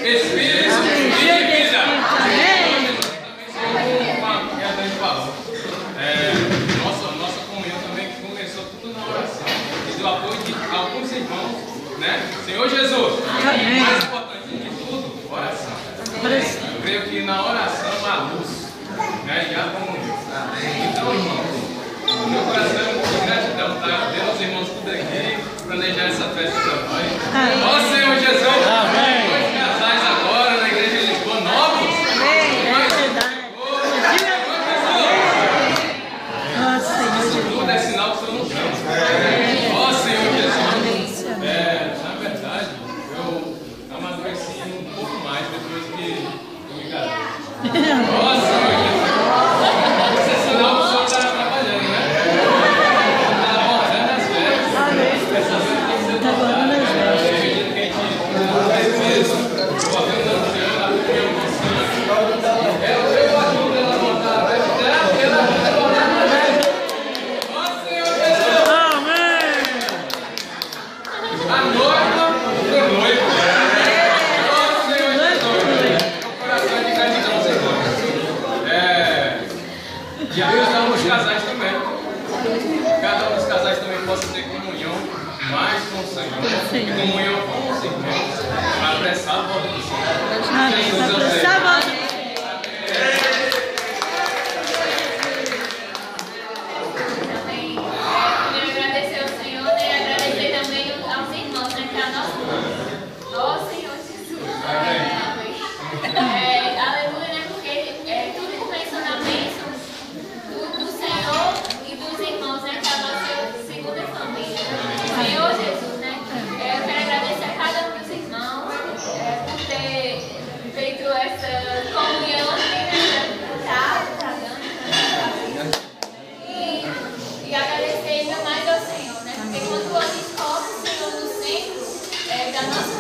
Espírito e vida. Amém. Nossa comunhão também começou tudo na oração. E do apoio de alguns irmãos, né? Senhor Jesus, o mais importante de tudo, oração. Eu creio que na oração há luz, né? E há comunhão. Então, irmãos, meu coração é muito gratidão, tá? Vendo os irmãos tudo aqui, planejar essa festa também. Ó Senhor Jesus, dois casais agora na igreja de Lisboa, novos. Isso tudo é sinal que o Senhor nos ama. Ó Senhor Jesus, na verdade, eu amadureci um pouco mais depois que eu me casei. Ó Senhor Jesus, esse é sinal que o Senhor está trabalhando, né? Está abordando as festas. Essa festa tem que ser abordada. Eu acredito que a gente faz isso, eu vou ver o Senhor, a minha emoção. Eu ajudo ela a montar a festa, ela vai abordar a festa. Ó Senhor Jesus! Amém! A noiva do noivo. Ó Senhor Jesus! Meu coração é de gratidão, Senhor. E abençoar os casais também. Cada um dos casais também possa ter comunhão mais com o Senhor. E comunhão com os irmãos. Para apressar a volta do Senhor. Jesus, eu sei. Aleluia, né? Porque tudo começou na bênção do Senhor e dos irmãos, né? Que é a nossa segunda família. Senhor Jesus, né? Eu quero agradecer a cada um dos irmãos por ter feito essa comunhão aqui, né? Tá dando. E agradecer ainda mais ao Senhor, né? Porque quando a gente coloca o Senhor no centro da nossa